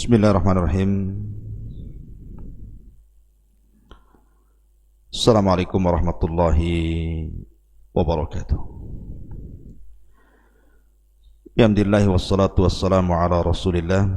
Bismillahirrahmanirrahim. Assalamualaikum warahmatullahi wabarakatuh. Alhamdulillah wassalatu wassalamu ala Rasulillah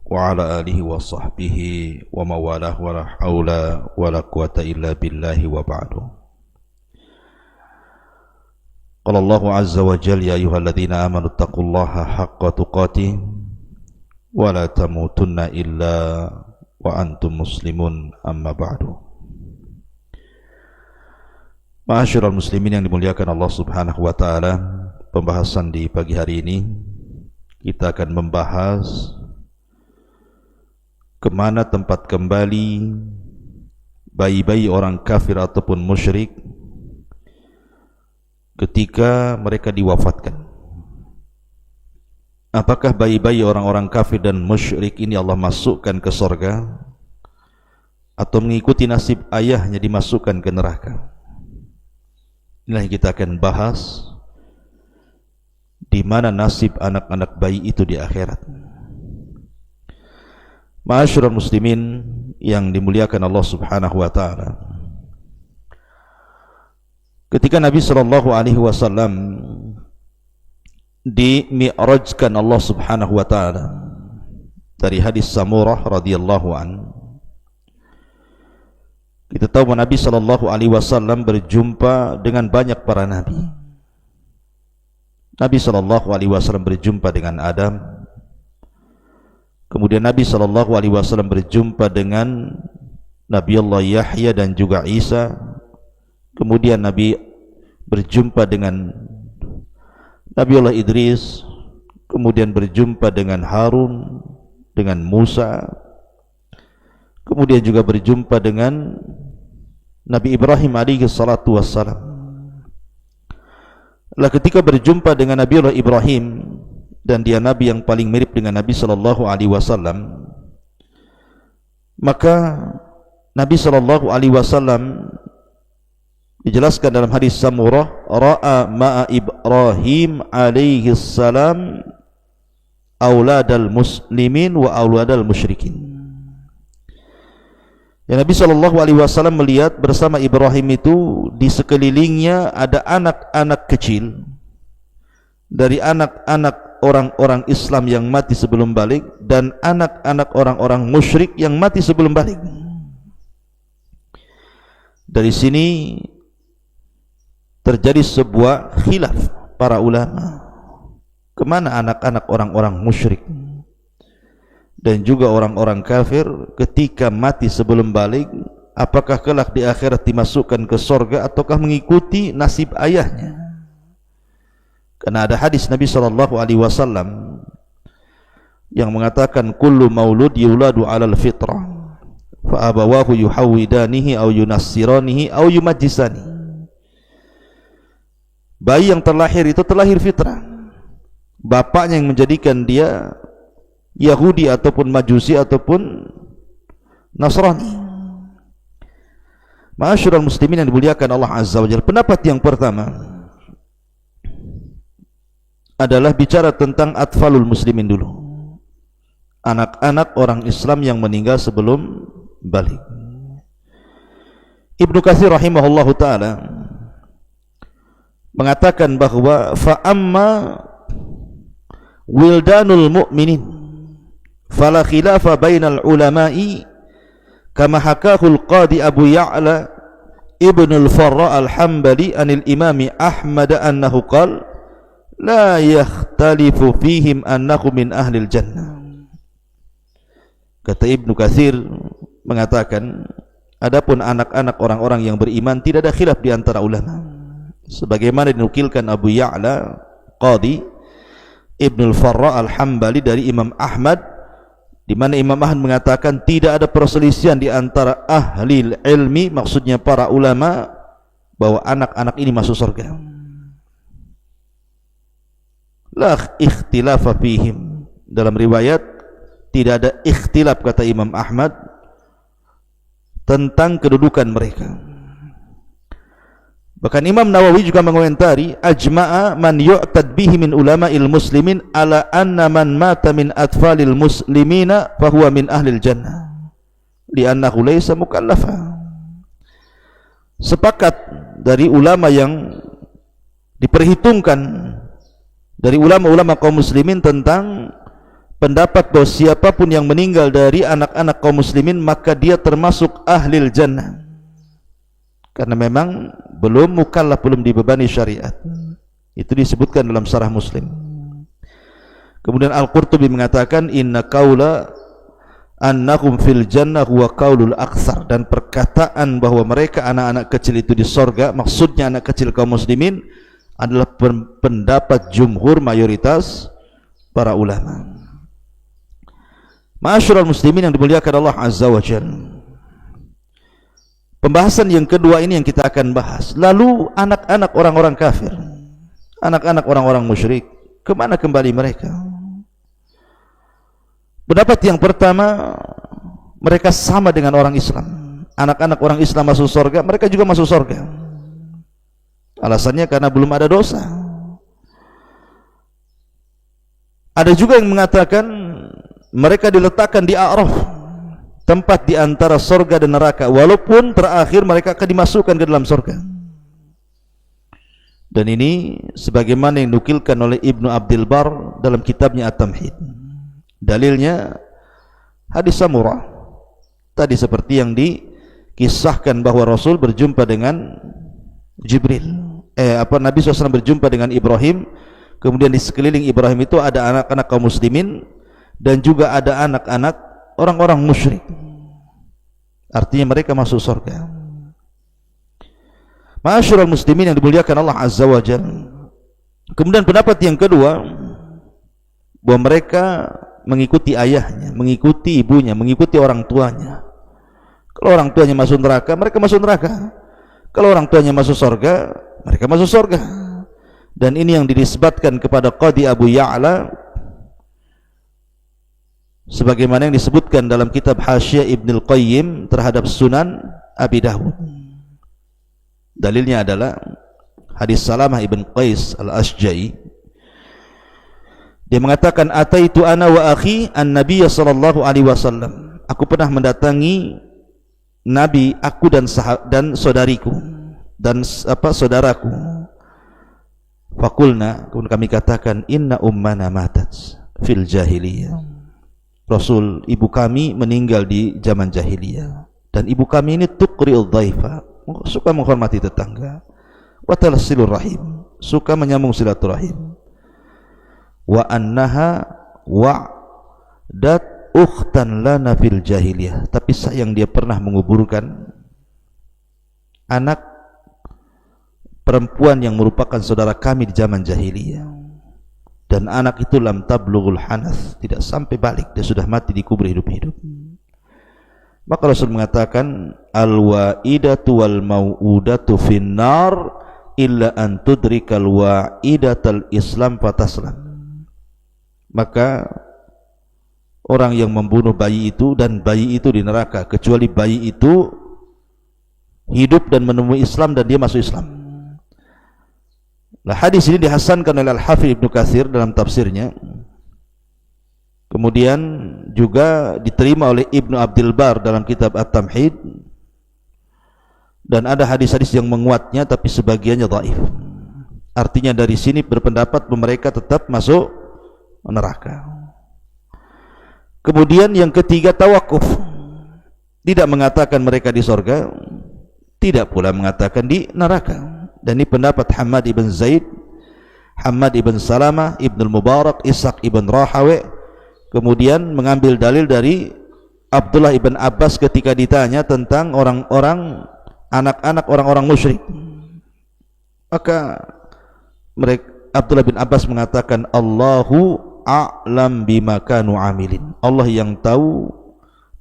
wa ala alihi wa sahbihi wa mawalah wa la haula wa la quwata illa billahi wa ba'du. Qala Allahu azza wa jalla ya ayyuhalladzina amanu taqullaha haqqa tuqatih wa la tamutunna illa wa antum muslimun amma ba'du. Ma'asyiral muslimin yang dimuliakan Allah Subhanahu wa taala, pembahasan di pagi hari ini kita akan membahas kemana tempat kembali bayi-bayi orang kafir ataupun musyrik ketika mereka diwafatkan. Apakah bayi-bayi orang-orang kafir dan musyrik ini Allah masukkan ke surga atau mengikuti nasib ayahnya dimasukkan ke neraka? Inilah yang kita akan bahas, di mana nasib anak-anak bayi itu di akhirat. Ma'asyiral muslimin yang dimuliakan Allah Subhanahu wa taala, ketika Nabi sallallahu alaihi wasallam dimi'rajkan Allah Subhanahu wa taala, dari hadis Samurah radhiyallahu an, kita tahu bahwa Nabi sallallahu alaihi wasallam berjumpa dengan banyak para nabi. Nabi sallallahu alaihi wasallam berjumpa dengan Adam. Kemudian Nabi sallallahu alaihi wasallam berjumpa dengan Nabi Allah Yahya dan juga Isa. Kemudian Nabi berjumpa dengan Nabi Allah Idris. Kemudian berjumpa dengan Harun, dengan Musa. Kemudian juga berjumpa dengan Nabi Ibrahim alaihi salatu wassalam. Lah ketika berjumpa dengan Nabi Allah Ibrahim, dan dia nabi yang paling mirip dengan Nabi sallallahu alaihi wasallam, maka Nabi sallallahu alaihi wasallam dijelaskan dalam hadis Samurah, ra'a ma'a Ibrahim alaihi salam auladal muslimin wa auladal musyrikin. Ya, Nabi sallallahu alaihi wasallam melihat bersama Ibrahim itu di sekelilingnya ada anak-anak kecil dari anak-anak orang-orang Islam yang mati sebelum balik dan anak-anak orang-orang musyrik yang mati sebelum balik. Dari sini terjadi sebuah khilaf para ulama, kemana anak-anak orang-orang musyrik dan juga orang-orang kafir ketika mati sebelum balik, apakah kelak di akhirat dimasukkan ke surga ataukah mengikuti nasib ayahnya? Karena ada hadis Nabi sallallahu alaihi wasallam yang mengatakan kullu maulud yuladu 'alal fitrah fa abawahu yuhawidanihi aw yunassiranihi aw yumajjisani. Bayi yang terlahir itu terlahir fitrah, bapaknya yang menjadikan dia Yahudi ataupun Majusi ataupun Nasrani. Ma'asyiral muslimin yang dimuliakan Allah Azza wa Jalla, pendapat yang pertama adalah bicara tentang atfalul muslimin dulu, anak-anak orang Islam yang meninggal sebelum balik. Ibnu Katsir rahimahullahu taala mengatakan bahwa fa amma wildanul mu'minin fala khilafa bainal ulama'i kama hakahul qadi Abu Ya'la ibnul Farra al-Hambali anil imami Ahmad annahu qala la yakhtalifu fihim annahu min ahlil jannah. Kata Ibnu Katsir mengatakan, adapun anak-anak orang-orang yang beriman tidak ada khilaf di antara ulama, sebagaimana dinukilkan Abu Ya'la qadi Ibnul Farra al-Hambali dari Imam Ahmad, di mana Imam Ahmad mengatakan tidak ada perselisihan di antara ahli ilmi, maksudnya para ulama, bahwa anak-anak ini masuk surga. La ikhtilafa fihim, dalam riwayat tidak ada ikhtilaf, kata Imam Ahmad, tentang kedudukan mereka. Bahkan Imam Nawawi juga mengomentari, ajma'a man yu'tad bihi min ulama'il muslimin ala anna man mata min atfalil muslimina fahuwa min ahlil jannah li'annahu laysa mukallafa. Sepakat dari ulama yang diperhitungkan dari ulama-ulama kaum muslimin tentang pendapat bahwa siapapun yang meninggal dari anak-anak kaum muslimin maka dia termasuk ahlil jannah, karena memang belum mukallaf, belum dibebani syariat. Itu disebutkan dalam Syarah Muslim. Kemudian Al-Qurtubi mengatakan, inna qaula annahum fil jannah huwa qaulul aktsar, dan perkataan bahwa mereka anak-anak kecil itu di sorga, maksudnya anak kecil kaum muslimin, adalah pendapat jumhur mayoritas para ulama. Ma'asyiral muslimin yang dimuliakan Allah Azza wa Jalla, pembahasan yang kedua ini yang kita akan bahas. Lalu anak-anak orang-orang kafir, anak-anak orang-orang musyrik, kemana kembali mereka? Pendapat yang pertama, mereka sama dengan orang Islam. Anak-anak orang Islam masuk surga, mereka juga masuk surga. Alasannya karena belum ada dosa. Ada juga yang mengatakan mereka diletakkan di A'raf, tempat di antara surga dan neraka, walaupun terakhir mereka akan dimasukkan ke dalam surga. Dan ini sebagaimana yang dinukilkan oleh Ibnu Abdul Bar dalam kitabnya At-Tamhid. Dalilnya hadis Samurah tadi, seperti yang dikisahkan bahwa Rasul berjumpa dengan Jibril, Nabi SAW berjumpa dengan Ibrahim, kemudian di sekeliling Ibrahim itu ada anak-anak kaum muslimin dan juga ada anak-anak orang-orang musyrik. Artinya mereka masuk surga. Ma'asyiral muslimin yang dimuliakan Allah Azza wa Jalla. Kemudian pendapat yang kedua, bahwa mereka mengikuti ayahnya, mengikuti ibunya, mengikuti orang tuanya. Kalau orang tuanya masuk neraka, mereka masuk neraka. Kalau orang tuanya masuk surga, mereka masuk surga. Dan ini yang dinisbatkan kepada Qadi Abu Ya'la, sebagaimana yang disebutkan dalam kitab Hasyiah Ibnul Qayyim terhadap Sunan Abi Dawud. Dalilnya adalah hadis Salamah ibn Qais al-Ashja'i. Dia mengatakan, ataitu ana wa akhi an-nabiy sallallahu alaihi wasallam. Aku pernah mendatangi Nabi, aku dan saudariku dan saudaraku. Fakulna, kemudian kami katakan, inna ummana matat fil jahiliyah. Rasul, ibu kami meninggal di zaman jahiliyah, dan ibu kami ini tuqri'udh dhaifa, suka menghormati tetangga, wa talsilur rahim, suka menyambung silaturahim, wa annaha wa'dat ukhtan lana fil jahiliyah. Tapi sayang dia pernah menguburkan anak perempuan yang merupakan saudara kami di zaman jahiliyah, dan anak itu lam tablughul hanas, tidak sampai balik, dia sudah mati, dikubur hidup-hidup. Maka Rasul mengatakan, al-wa'idatu wal mau'udatu finnar illa an tudrikal wa'idatal islam fataslam. Maka orang yang membunuh bayi itu, dan bayi itu di neraka, kecuali bayi itu hidup dan menemui Islam dan dia masuk Islam. Nah, hadis ini dihasankan oleh Al-Hafidz Ibnu Katsir dalam tafsirnya. Kemudian juga diterima oleh Ibnu Abdul Bar dalam kitab At-Tamhid. Dan ada hadis-hadis yang menguatnya, tapi sebagiannya dhaif. Artinya dari sini berpendapat mereka tetap masuk neraka. Kemudian yang ketiga, tawakuf. Tidak mengatakan mereka di surga, tidak pula mengatakan di neraka. Dan ini pendapat Hamad ibn Zaid, Hamad ibn Salamah, Ibnul Mubarak, Ishaq ibn Rahawi. Kemudian mengambil dalil dari Abdullah ibn Abbas ketika ditanya tentang orang-orang, anak-anak orang-orang musyrik. Maka mereka, Abdullah bin Abbas mengatakan, Allahu a'lam bima kanu amilin. Allah yang tahu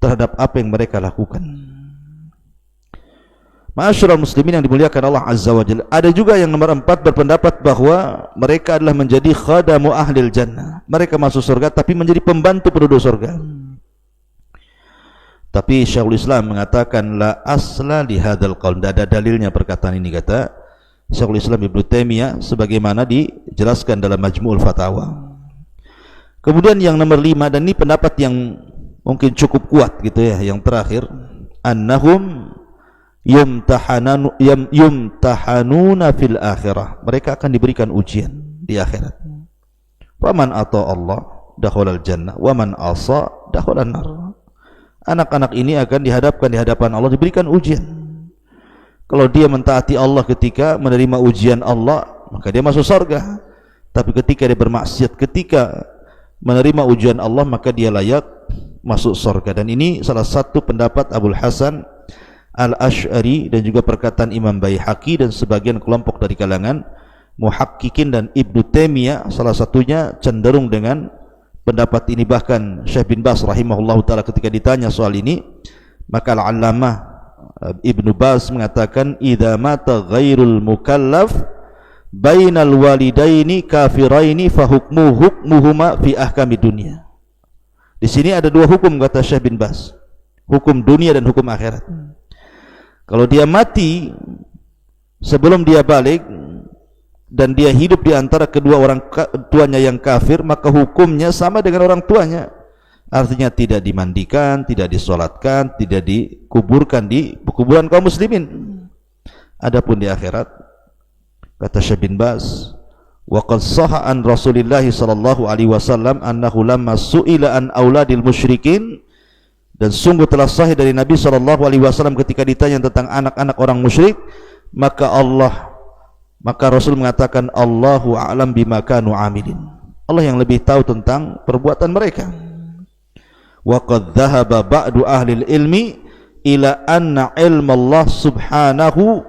terhadap apa yang mereka lakukan. Ma'asyiral muslimin yang dimuliakan Allah Azza wa Jalla. Ada juga yang nomor 4 berpendapat bahwa mereka adalah menjadi khadamu ahlil jannah. Mereka masuk surga tapi menjadi pembantu penduduk surga. Tapi Syekhul Islam mengatakan la asla li hadzal qaul, tidak ada dalilnya perkataan ini, kata Syekhul Islam Ibnu Taimiyah sebagaimana dijelaskan dalam Majmu'ul Fatawa. Kemudian yang nomor 5, dan ini pendapat yang mungkin cukup kuat gitu ya, yang terakhir, annahum yumtahanuna fil akhirah, mereka akan diberikan ujian di akhirat. Waman ata Allah dakhalal jannah wa man asa dakhalan nar. Anak-anak ini akan dihadapkan di hadapan Allah, diberikan ujian. Kalau dia mentaati Allah ketika menerima ujian Allah, maka dia masuk surga. Tapi ketika dia bermaksiat ketika menerima ujian Allah, maka dia layak masuk surga. Dan ini salah satu pendapat Abul Hasan Al-Asy'ari dan juga perkataan Imam Baihaqi dan sebagian kelompok dari kalangan muhaqqiqin, dan Ibnu Taimiyah salah satunya cenderung dengan pendapat ini. Bahkan Syekh bin Baz rahimahullahu taala ketika ditanya soal ini, maka Al-Allamah Ibnu Baz mengatakan, idza mata ghairul mukallaf bainal walidaini kafiraini fa hukmuhuma fi ahkami dunya. Di sini ada dua hukum kata Syekh bin Baz, hukum dunia dan hukum akhirat. Kalau dia mati sebelum dia balik dan dia hidup di antara kedua orang tuanya yang kafir, maka hukumnya sama dengan orang tuanya. Artinya tidak dimandikan, tidak disolatkan, tidak dikuburkan di kuburan kaum muslimin. Adapun di akhirat, kata Syekh bin Baz, wa qad sahha an Rasulillah sallallahu alaihi wasallam annahu lamma su'ila an auladil musyrikin, dan sungguh telah sahih dari Nabi sallallahu alaihi wasallam ketika ditanya tentang anak-anak orang musyrik, maka Rasul mengatakan, Allahu a'lam bima kanu amilin. Allah yang lebih tahu tentang perbuatan mereka. Wa qad dhahaba ba'du ahli ilmi ila anna ilma Allah subhanahu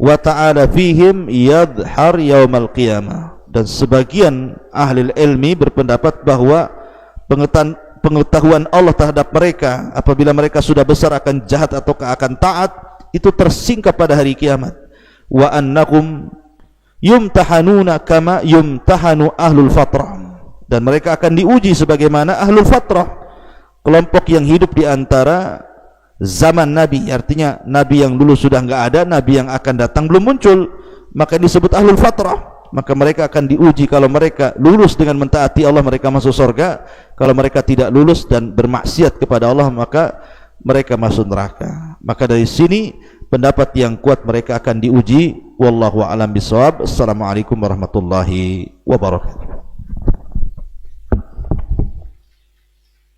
wa ta'ala fihim yadhhar yaumal qiyamah. Dan sebagian ahli ilmi berpendapat bahwa pengetahuan Allah terhadap mereka apabila mereka sudah besar akan jahat atau akan taat itu tersingkap pada hari kiamat. Wa annahum yumtahanuna kama yumtahanu ahlul fatrah, dan mereka akan diuji sebagaimana ahlul fatrah, kelompok yang hidup di antara zaman Nabi. Artinya Nabi yang dulu sudah enggak ada, Nabi yang akan datang belum muncul, maka disebut ahlul fatrah. Maka mereka akan diuji. Kalau mereka lulus dengan mentaati Allah, mereka masuk surga. Kalau mereka tidak lulus dan bermaksiat kepada Allah, maka mereka masuk neraka. Maka dari sini pendapat yang kuat mereka akan diuji. Wallahu a'lam bishawab. Assalamualaikum warahmatullahi wabarakatuh.